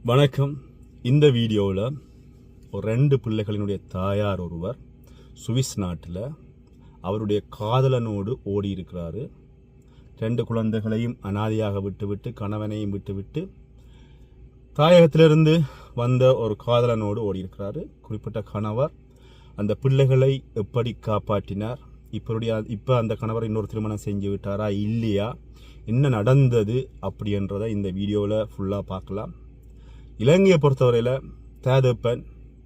வணக்கம். இந்த வீடியோவில் ஒரு 2 பிள்ளைகளினுடைய தாயார் ஒருவர் சுவிஸ் நாட்டில் அவருடைய காதலனோடு ஓடி இருக்கிறாரு. 2 குழந்தைகளையும் அனாதையாக விட்டுவிட்டு கணவனையும் விட்டுவிட்டு தாயகத்திலிருந்து வந்த ஒரு காதலனோடு ஓடி இருக்கிறாரு. குறிப்பிட்ட கணவர் அந்த பிள்ளைகளை எப்படி காப்பாற்றினார், இப்போ அந்த கணவர் இன்னொரு திருமணம் செஞ்சு விட்டாரா இல்லையா, என்ன நடந்தது அப்படின்றத இந்த வீடியோவில் ஃபுல்லாக பார்க்கலாம். இலங்கையை பொறுத்தவரையில் தேதப்பன்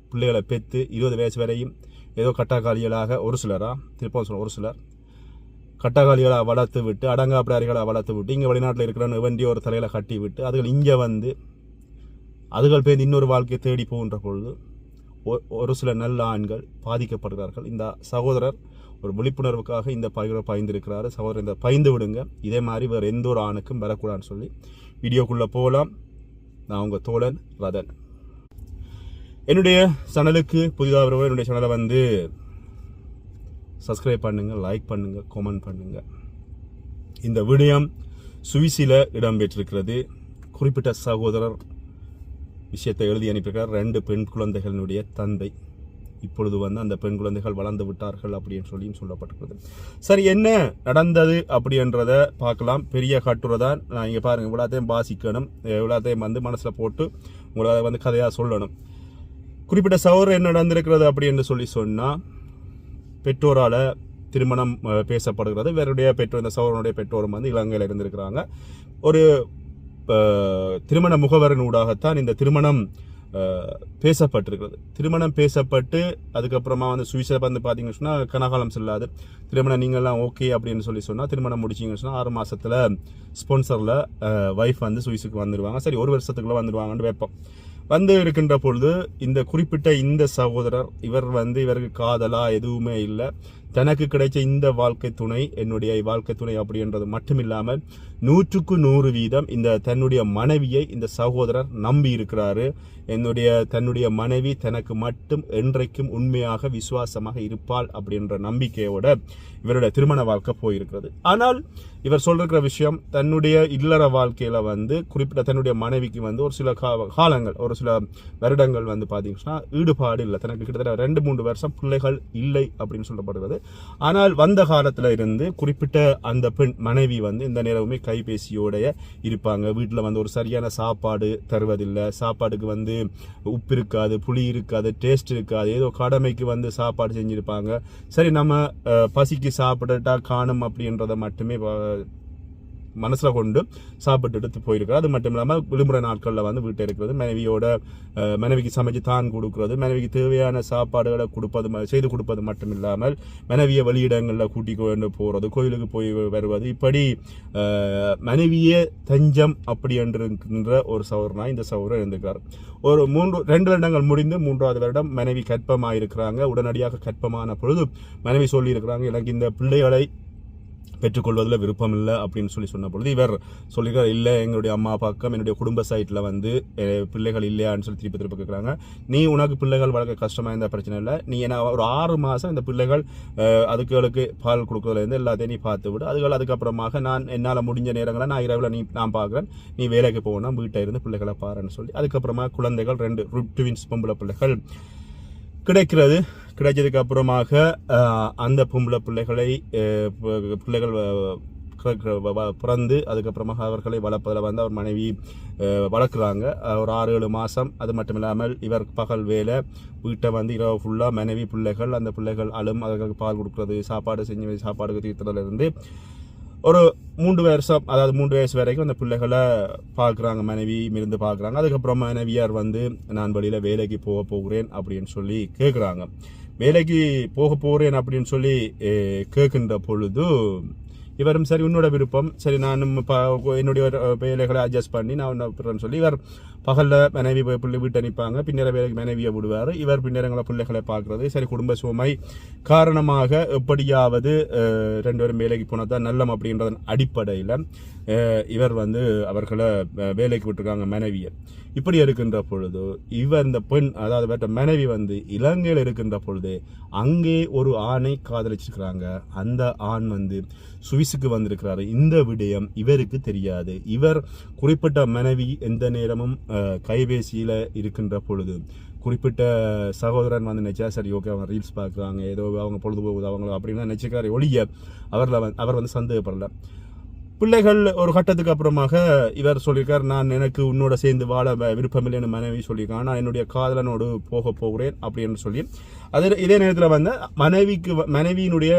பிள்ளைகளை பெற்று 20 வயசு வரையும் ஏதோ கட்டாக்காளிகளாக ஒரு சிலர் கட்டாக்காளிகளாக வளர்த்து விட்டு அடங்காப்பிடாரிகளாக வளர்த்து விட்டு இங்கே வெளிநாட்டில் இருக்கிற வண்டி ஒரு தலையில் கட்டி விட்டு அதுகள் இங்கே வந்து அதுகள் பேர் இன்னொரு வாழ்க்கையை தேடி போகின்ற பொழுது ஒரு சில நல்ல ஆண்கள் பாதிக்கப்படுகிறார்கள். இந்த சகோதரர் ஒரு விழிப்புணர்வுக்காக இந்த பாய்ந்திருக்கிறாரு. சகோதரர் இந்த பாய்ந்து விடுங்க, இதே மாதிரி வேறு எந்த ஒரு ஆணுக்கும் வரக்கூடாதுன்னு சொல்லி வீடியோக்குள்ளே போகலாம். நான் உங்கள் தோழன் ரதன். என்னுடைய சேனலுக்கு புதிதாக வருவோம். என்னுடைய சேனலை வந்து சப்ஸ்கிரைப் பண்ணுங்கள், லைக் பண்ணுங்கள், கமெண்ட் பண்ணுங்கள். இந்த விடயம் சுவிஸில் இடம்பெற்றிருக்கிறது. குறிப்பிட்ட சகோதரர் விஷயத்தை எழுதி அனுப்பியிருக்கிறார். 2 பெண் குழந்தைகளினுடைய தந்தை. இப்பொழுது வந்து அந்த பெண் குழந்தைகள் வளர்ந்து விட்டார்கள் அப்படின்னு சொல்லியும் சொல்லப்பட்டிருக்கிறது. சரி, என்ன நடந்தது அப்படின்றத பார்க்கலாம். பெரிய கட்டுரை தான். நான் இங்கே பாருங்கள், இவ்வளோத்தையும் வாசிக்கணும், இவ்வளோத்தையும் வந்து மனசில் போட்டு உங்களை வந்து கதையாக சொல்லணும். குறிப்பிட்ட சகோதரர் என்ன நடந்திருக்கிறது அப்படின்னு சொன்னால், பெற்றோரால் திருமணம் பேசப்படுகிறது. வேறுடைய பெற்றோர், இந்த சகோதரனுடைய பெற்றோரும் வந்து இலங்கையில் இருந்திருக்கிறாங்க. ஒரு திருமண முகவரின் ஊடாகத்தான் இந்த திருமணம் பேசப்பட்டிருக்கிறது. திருமணம் பேசப்பட்டு அதுக்கப்புறமா வந்து சுவிஸில் வந்து பார்த்தீங்கன்னு சொன்னால் கனகாலம் செல்லாது. திருமணம் நீங்கள்லாம் ஓகே அப்படின்னு சொன்னால் திருமணம் முடிச்சிங்கன்னு சொன்னால் 6 மாதத்தில் ஸ்பான்சரில் ஒய்ஃப் வந்து சுவிஸுக்கு வந்துடுவாங்க. சரி, 1 வருஷத்துக்குள்ளே வந்துடுவாங்கன்னு வைப்போம். வந்து இருக்கின்ற பொழுது இந்த குறிப்பிட்ட இந்த சகோதரர் இவருக்கு காதலா எதுவுமே இல்லை. தனக்கு கிடைச்ச இந்த வாழ்க்கை துணை என்னுடைய வாழ்க்கை துணை அப்படின்றது மட்டும் இல்லாமல் 100க்கு 100% இந்த தன்னுடைய மனைவியை இந்த சகோதரர் நம்பி இருக்கிறாரு. தன்னுடைய மனைவி தனக்கு மட்டும் என்றைக்கும் உண்மையாக விசுவாசமாக இருப்பாள் அப்படின்ற நம்பிக்கையோட இவருடைய திருமண வாழ்க்கை போயிருக்கிறது. ஆனால் இவர் சொல்ற விஷயம், தன்னுடைய இல்லற வாழ்க்கையில வந்து குறிப்பிட்ட தன்னுடைய மனைவிக்கு வந்து ஒரு சில காலங்கள், ஒரு சில வருடங்கள் வந்து பார்த்தீங்கன்னா ஈடுபாடு இல்லை. தனக்கு கிட்டத்தட்ட 2-3 வருஷம் பிள்ளைகள் இல்லை அப்படின்னு சொல்லப்படுகிறது. ஆனால் வந்த காலத்தில் இருந்து குறிப்பிட்ட அந்த பெண் மனைவி வந்து இந்த நேரமே கைபேசியோடைய இருப்பாங்க. வீட்டில் வந்து ஒரு சரியான சாப்பாடு தருவதில்லை. சாப்பாடுக்கு வந்து உப்பு இருக்காது, புளி இருக்காது, டேஸ்ட் இருக்காது. ஏதோ கடமைக்கு வந்து சாப்பாடு செஞ்சுருப்பாங்க. சரி, நம்ம பசிக்கு சாப்பிடட்டா காணும் அப்படின்றத மட்டுமே மனசில் கொண்டு சாப்பிட்டு எடுத்து போயிருக்கிறது. அது மட்டும் இல்லாமல் விடுமுறை நாட்களில் வந்து வீட்டை இருக்கிறது, மனைவிக்கு சமைச்சு தான் கொடுக்கறது, மனைவிக்கு தேவையான சாப்பாடுகளை செய்து கொடுப்பது மட்டும் இல்லாமல் மனைவியை வெளியிடங்களில் கூட்டி கொண்டு போகிறது, கோயிலுக்கு போய் வருவது, இப்படி மனைவியே தஞ்சம் அப்படி என்கின்ற ஒரு சகோதரனா இந்த சகோதரர் இருந்திருக்கிறார். ஒரு 2 வருடங்கள் முடிந்து 3வது வருடம் மனைவி கற்பமாக இருக்கிறாங்க. உடனடியாக கற்பமான பொழுது மனைவி சொல்லி இருக்கிறாங்க, எனக்கு இந்த பிள்ளைகளை பெற்றுக்கொள்வதில் விருப்பம் இல்லை அப்படின்னு சொன்ன பொழுது இவர் சொல்லியிருக்கார், இல்லை எங்களுடைய அம்மா பக்கம் என்னுடைய குடும்ப சைட்டில் வந்து பிள்ளைகள் இல்லையான்னு சொல்லி திருப்பி கேட்குறாங்க. நீ உனக்கு பிள்ளைகள் வளர்க்க கஷ்டமாக இருந்தால் பிரச்சனை இல்லை, நீ என்ன ஒரு 6 மாதம் இந்த பிள்ளைகள் அதுகளுக்கு பால் கொடுக்குறதுலேருந்து எல்லாத்தையும் நீ பார்த்து விடு. அதுக்கப்புறமாக நான் என்னால் முடிஞ்ச நேரங்களை நான் இரவில் நான் பார்க்குறேன், நீ வேலைக்கு போகணும், வீட்டை இருந்து பிள்ளைகளை பாருன்னு சொல்லி அதுக்கப்புறமா குழந்தைகள் 2 ட்வின்ஸ் பொம்பளை பிள்ளைகள் கிடைச்சதுக்கு அப்புறமாக அந்த பொம்பளை பிள்ளைகள் பிறந்து அதுக்கப்புறமாக அவர்களை வளர்ப்பதில் வந்து அவர் மனைவி வளர்க்குறாங்க. ஒரு 6-7 மாதம். அது மட்டும் இல்லாமல் இவர் பகல் வேலை, வீட்டை வந்து இரவு ஃபுல்லாக மனைவி பிள்ளைகள், அந்த பிள்ளைகள் அழும், அவர்களுக்கு பால் கொடுக்குறது, சாப்பாடுக்கு தீர்த்ததிலிருந்து ஒரு 3 வருஷம், அதாவது 3 வயசு வரைக்கும் அந்த பிள்ளைகளை பார்க்குறாங்க, மனைவி இருந்து பார்க்குறாங்க. அதுக்கப்புறம் மனைவியார் வந்து நான் வெளியில் வேலைக்கு போகிறேன் அப்படின்னு சொல்லி கேட்குறாங்க. வேலைக்கு போகிறேன் அப்படின்னு சொல்லி கேட்கின்ற பொழுது இவரும் சரி உன்னோட விருப்பம், சரி நான் என்னுடைய வேலைகளை அட்ஜஸ்ட் பண்ணி நான் ஒன்று சொல்லி இவர் பகலில் மனைவி வீட்டை நிற்பாங்க, பின்னர வேலைக்கு மனைவியை விடுவார். இவர் பின்னரங்களை பிள்ளைகளை பார்க்குறது. சரி, குடும்ப சுமை காரணமாக எப்படியாவது 2 பேரும் வேலைக்கு போனால் தான் நல்லம் அப்படின்றதன் அடிப்படையில் இவர் வந்து அவர்களை வேலைக்கு விட்டுருக்காங்க மனைவியை. இப்படி இருக்கின்ற பொழுது இவர் இந்த பெண் அதாவது வேற மனைவி வந்து இலங்கையில் இருக்கின்ற பொழுது அங்கே ஒரு ஆணை காதலிச்சிருக்கிறாங்க. அந்த ஆண் வந்து சுவிஸுக்கு வந்திருக்கிறாரு. இந்த விடயம் இவருக்கு தெரியாது. இவர் குறிப்பிட்ட மனைவி எந்த நேரமும் கைபேசியில் இருக்கின்ற பொழுது குறிப்பிட்ட சகோதரன் வந்து நினைச்சா சரி ஓகே அவங்க ரீல்ஸ் பார்க்குறாங்க ஏதோ அவங்க பொழுதுபோகுது அவங்க அப்படின்னு நினைச்சிருக்காரு ஒழிய அவர் வந்து சந்தேகப்படல. பிள்ளைகள் ஒரு கட்டத்துக்கு அப்புறமாக இவர் சொல்லியிருக்கார், நான் எனக்கு உன்னோட சேர்ந்து வாழ விருப்பமில்லைன்னு மனைவி சொல்லியிருக்காங்க, நான் என்னுடைய காதலனோடு போக போகிறேன் அப்படின்னு சொல்லி இதே நேரத்தில் வந்து மனைவியினுடைய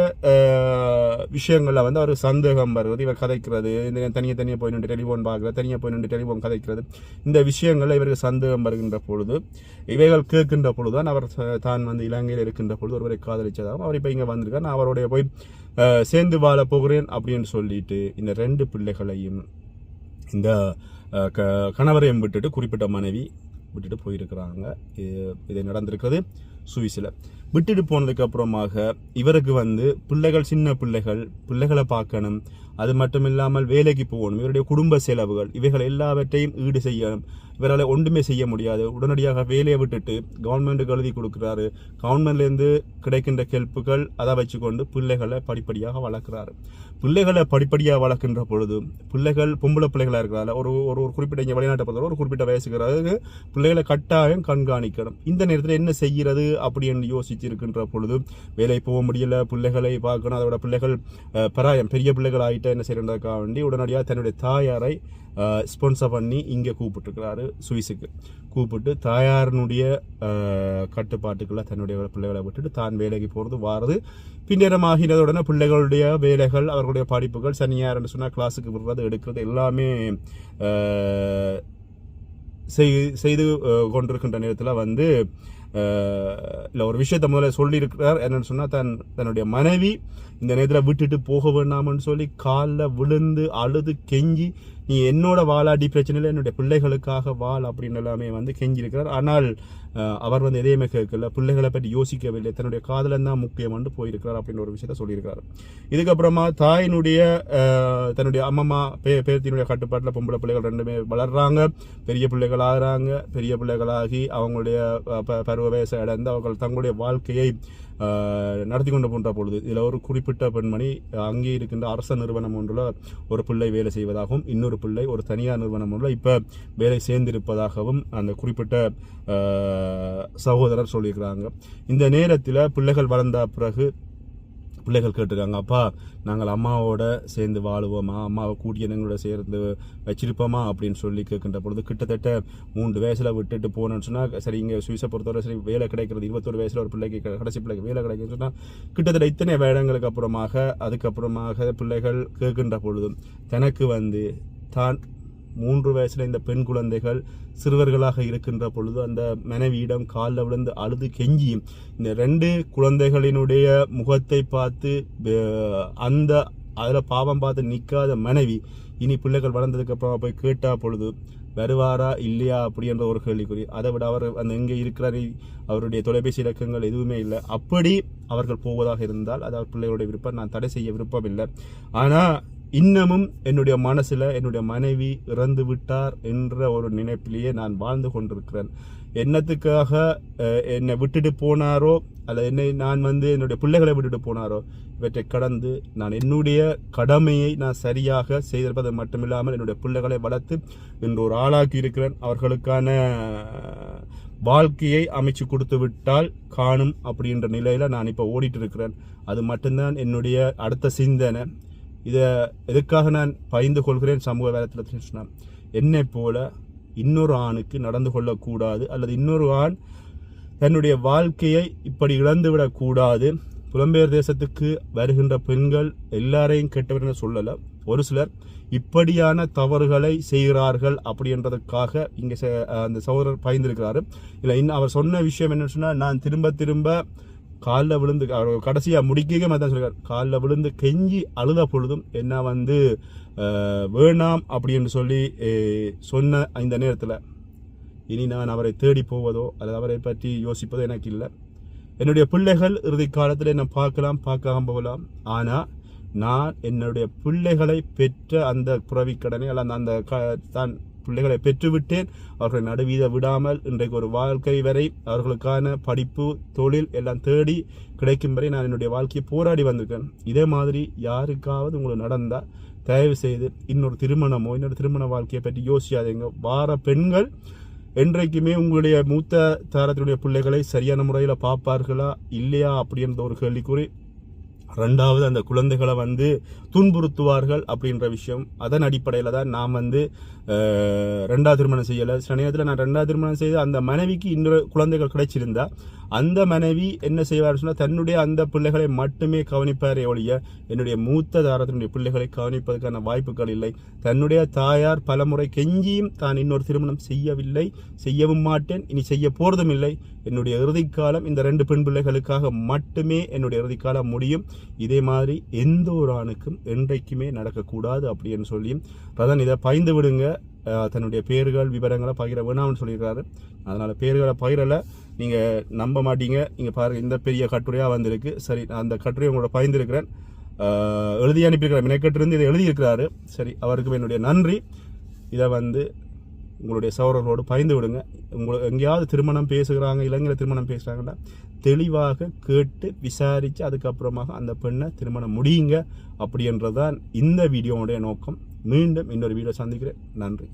விஷயங்களில் வந்து அவர் சந்தேகம் வருவது, இவர் கதைக்கிறது, இந்த தனியாக போய் நின்று டெலிஃபோன் பார்க்குறது, தனியாக போய் நின்று டெலிஃபோன் கதைக்கிறது, இந்த விஷயங்களில் இவருக்கு சந்தேகம் வருகின்ற பொழுது இவைகள் கேட்கின்ற பொழுது தான் அவர் தான் வந்து இலங்கையில் இருக்கின்ற பொழுது ஒருவரை காதலிச்சதாகவும் அவர் இப்போ இங்கே வந்திருக்கார், நான் அவருடைய போய் சேர்ந்து வாழ போகிறேன் அப்படின்னு சொல்லிட்டு இந்த 2 பிள்ளைகளையும் இந்த கணவரையும் விட்டுட்டு குறிப்பிட்ட மனைவி விட்டுட்டு போயிருக்கிறாங்க. இது நடந்திருக்கிறது சுவிஸில். விட்டுட்டு போனதுக்கு அப்புறமாக இவருக்கு வந்து பிள்ளைகள் சின்ன பிள்ளைகளை பார்க்கணும், அது மட்டும் இல்லாமல் வேலைக்கு போகணும், இவருடைய குடும்ப செலவுகள் இவைகள் எல்லாவற்றையும் ஈடு செய்யணும். இவரால் ஒன்றுமே செய்ய முடியாது. உடனடியாக வேலையை விட்டுட்டு கவர்மெண்ட்டுக்கு எழுதி கொடுக்குறாரு. கவர்மெண்ட்லேருந்து கிடைக்கின்ற ஹெல்ப்புகள் அதை வச்சுக்கொண்டு பிள்ளைகளை படிப்படியாக வளர்க்குறாரு. பிள்ளைகளை படிப்படியாக வளர்க்கின்ற பொழுது பிள்ளைகள் பொம்பளை பிள்ளைகளாக இருக்கிறால ஒரு குறிப்பிட்ட இங்கே வெளிநாட்டை பொறுத்தவரை ஒரு குறிப்பிட்ட வயசுக்கு பிள்ளைகளை கட்டாயம் கண்காணிக்கணும். இந்த நேரத்தில் என்ன செய்கிறது அப்படின்னு யோசிச்சு இருக்கின்ற பொழுது வேலை போக முடியல, பிள்ளைகளை பார்க்கணும், அதோட பிள்ளைகள் பெரிய பிள்ளைகள் ஆகிட்ட என்ன செய்யறதுக்காக வேண்டி உடனடியாக தன்னுடைய தாயாரை ஸ்பான்சர் பண்ணி இங்கே கூப்பிட்டுருக்கிறாரு சுவிஸுக்கு. கூப்பிட்டு தாயாரனுடைய கட்டுப்பாட்டுக்குள்ள தன்னுடைய பிள்ளைகளை விட்டுட்டு தான் வேலைக்கு போகிறது வாரது. பின்னரமாகினதுடனே பிள்ளைகளுடைய வேலைகள் அவர்களுடைய படிப்புகள் சனியார்னு சொன்னால் கிளாஸுக்கு விடுறது எடுக்கிறது எல்லாமே செய்து கொண்டிருக்கின்ற நேரத்தில் வந்து இல்லை ஒரு விஷயத்த முதல்ல சொல்லியிருக்கிறார். என்னன்னு சொன்னால் தன்னுடைய மனைவி இந்த நேரத்தில் விட்டுட்டு போக வேண்டாமன்னு சொல்லி காலில் விழுந்து அழுது கெஞ்சி, நீ என்னோட வாழாடி பிரச்சனையில் என்னுடைய பிள்ளைகளுக்காக வாழ் அப்படின்னு எல்லாமே வந்து கெஞ்சிருக்கிறார். ஆனால் அவர் வந்து எதையுமே கேட்கல, பிள்ளைகளை பற்றி யோசிக்கவில்லை, தன்னுடைய காதலன் தான் முக்கியம் வந்து போயிருக்கிறார் அப்படின்னு ஒரு விஷயத்த சொல்லியிருக்காரு. இதுக்கப்புறமா தாயினுடைய தன்னுடைய அம்மம்மா பேத்தினுடைய கட்டுப்பாட்டில் பொம்பளை பிள்ளைகள் 2 வளர்றாங்க, பெரிய பிள்ளைகள் ஆகிறாங்க. பெரிய பிள்ளைகளாகி அவங்களுடைய பருவ வயசை அடைந்து அவர்கள் தங்களுடைய வாழ்க்கையை நடத்தி கொண்டு போன்ற பொழுது இதில் ஒரு குறிப்பிட்ட பெண்மணி அங்கே இருக்கின்ற அரச நிறுவனம் ஒன்றில் ஒரு பிள்ளை வேலை செய்வதாகவும் இன்னொரு பிள்ளை ஒரு தனியார் நிறுவனம் ஒன்றில் இப்போ வேலை சேர்ந்திருப்பதாகவும் அந்த குறிப்பிட்ட சகோதரர் சொல்லியிருக்கிறாங்க. இந்த நேரத்தில் பிள்ளைகள் வளர்ந்த பிறகு பிள்ளைகள் கேட்டிருக்காங்க, அப்பா நாங்கள் அம்மாவோட சேர்ந்து வாழுவோமா, அம்மாவை கூட்டிய எங்களோட சேர்ந்து வச்சிருப்போமா அப்படின்னு சொல்லி கேட்கின்ற பொழுது கிட்டத்தட்ட 3 வயசில் விட்டுட்டு போனோன்னு சொன்னால் சரி இங்கே சுவிஸை பொறுத்தவரை சரி வேலை கிடைக்கிறது 21 வயசில் ஒரு பிள்ளைக்கு கடைசி பிள்ளைக்கு வேலை கிடைக்குதுன்னு சொன்னால் கிட்டத்தட்ட இத்தனை வேடங்களுக்கு அதுக்கப்புறமாக பிள்ளைகள் கேட்கின்ற பொழுதும் தனக்கு வந்து தான் 3 வயசில் இந்த பெண் குழந்தைகள் சிறுவர்களாக இருக்கின்ற பொழுது அந்த மனைவியிடம் காலில் விழுந்து அழுது கெஞ்சியும் இந்த 2 குழந்தைகளினுடைய முகத்தை பார்த்து அதில் பாவம் பார்த்து நிற்காத மனைவி இனி பிள்ளைகள் வளர்ந்ததுக்கு அப்புறம் போய் கேட்டா பொழுது வருவாரா இல்லையா அப்படின்ற ஒரு கேள்விக்குறி. அதை விட அவர் அந்த எங்கே இருக்கிறார், அவருடைய தொலைபேசி இலக்கங்கள் எதுவுமே இல்லை. அப்படி அவர்கள் போவதாக இருந்தால் அதாவது பிள்ளைகளுடைய விருப்பம் நான் தடை செய்ய விருப்பம் இல்லை. ஆனால் இன்னமும் என்னுடைய மனசில் என்னுடைய மனைவி இறந்து விட்டார் என்ற ஒரு நினைப்பிலேயே நான் வாழ்ந்து கொண்டிருக்கிறேன். என்னத்துக்காக என்னை விட்டுட்டு போனாரோ அல்லது நான் வந்து என்னுடைய பிள்ளைகளை விட்டுட்டு போனாரோ இவற்றை கடந்து நான் என்னுடைய கடமையை நான் சரியாக செய்திருப்பது மட்டுமில்லாமல் என்னுடைய பிள்ளைகளை வளர்த்து இன்று ஒரு ஆளாக்கி இருக்கிறேன். அவர்களுக்கான வாழ்க்கையை அமைச்சு கொடுத்து விட்டால் காணும் அப்படின்ற நிலையில் நான் இப்போ ஓடிட்டு இருக்கிறேன். அது மட்டும்தான் என்னுடைய அடுத்த சிந்தனை. இதை எதுக்காக நான் பகிர்ந்து கொள்கிறேன் சமூக வேதத்தில் சொன்னால், என்னை போல இன்னொரு ஆணுக்கு நடந்து கொள்ளக்கூடாது அல்லது இன்னொரு ஆண் தன்னுடைய வாழ்க்கையை இப்படி இழந்துவிடக்கூடாது. புலம்பெயர் தேசத்துக்கு வருகின்ற பெண்கள் எல்லாரையும் கெட்டவர்கள் சொல்லலை, ஒரு சிலர் இப்படியான தவறுகளை செய்கிறார்கள் அப்படின்றதுக்காக இங்கே அந்த சகோதரர் பகிர்ந்திருக்கிறாரு. இல்லை இன்னும் அவர் சொன்ன விஷயம் என்னன்னு சொன்னால், நான் திரும்ப காலில் விழுந்து கடைசியாக முடிக்க மாதிரி தான் சொல்லியிருக்கார், காலில் விழுந்து கெஞ்சி அழுத பொழுதும் என்ன வந்து வேணாம் அப்படின்னு சொல்லி சொன்ன இந்த நேரத்தில் இனி நான் அவரை தேடி போவதோ அல்லது அவரை பற்றி யோசிப்பதோ எனக்கு இல்லை. என்னுடைய பிள்ளைகள் இறுதி காலத்தில் என்ன பார்க்காம போகலாம். ஆனால் நான் என்னுடைய பிள்ளைகளை பெற்ற அந்த புறவிக்கடனை அல்ல அந்த தான் பிள்ளைகளை பெற்றுவிட்டேன். அவர்களை நடுவீத விடாமல் இன்றைக்கு ஒரு வாழ்க்கை வரை அவர்களுக்கான படிப்பு தொழில் எல்லாம் தேடி கிடைக்கும் வரை நான் என்னுடைய வாழ்க்கையை போராடி வந்திருக்கேன். இதே மாதிரி யாருக்காவது உங்களுக்கு நடந்தால் தயவு செய்து இன்னொரு திருமணமோ இன்னொரு திருமண வாழ்க்கையை பற்றி யோசிக்காதீங்க. வார பெண்கள் என்றைக்குமே உங்களுடைய மூத்த தாரத்தினுடைய பிள்ளைகளை சரியான முறையில் பார்ப்பார்களா இல்லையா அப்படின்ற ஒரு கேள்விக்குறி. ரெண்டாவது, அந்த குழந்தைகளை துன்புறுத்துவார்கள் அப்படின்ற விஷயம். அதன் அடிப்படையில் தான் நான் ரெண்டாவது திருமணம் செய்யலை. சில நேரத்தில் நான் ரெண்டாவது திருமணம் செய்து அந்த மனைவிக்கு இன்னொரு குழந்தைகள் கிடைச்சிருந்தா அந்த மனைவி என்ன செய்வார் சொன்னால் தன்னுடைய அந்த பிள்ளைகளை மட்டுமே கவனிப்பாரே ஒழிய என்னுடைய மூத்த தாரத்தினுடைய பிள்ளைகளை கவனிப்பதற்கான வாய்ப்புகள் இல்லை. தன்னுடைய தாயார் பலமுறை கெஞ்சியும் தான் இன்னொரு திருமணம் செய்யவில்லை, செய்யவும் மாட்டேன், இனி செய்ய போறதும் இல்லை. என்னுடைய இறுதிக்காலம் இந்த 2 பெண் பிள்ளைகளுக்காக மட்டுமே என்னுடைய இறுதிக்காலம் முடியும். இதே மாதிரி எந்த ஒரு ஆணுக்கும் என்றைக்குமே நடக்கக்கூடாது அப்படின்னு சொல்லியும் பிரதான் இதை பகிர்ந்து விடுங்க. தன்னுடைய பேர்கள் விவரங்களை பகிர வேணாம்னு சொல்லியிருக்காரு. அதனால் பேர்களை பகிரலை, நீங்கள் நம்ப மாட்டீங்க. நீங்கள் பாருங்கள், இந்த பெரிய கட்டுரையாக வந்திருக்கு. சரி, நான் அந்த கட்டுரையை உங்களோட பகிர்ந்திருக்கிறேன். எழுதி அனுப்பியிருக்கிறேன், மினக்கட்டிருந்து இதை எழுதியிருக்கிறாரு. சரி, அவருக்கு என்னுடைய நன்றி. இதை உங்களுடைய சகோதரர்களோடு பகிர்ந்து விடுங்க. உங்களுக்கு எங்கேயாவது திருமணம் பேசுகிறாங்க, இளைஞர் திருமணம் பேசுகிறாங்கன்னா தெளிவாக கேட்டு விசாரித்து அதுக்கப்புறமாக அந்த பெண்ணை திருமணம் முடியுங்க அப்படின்றதான் இந்த வீடியோவுடைய நோக்கம். மீண்டும் இன்னொரு வீடியோ சந்திக்கிறேன். நன்றி.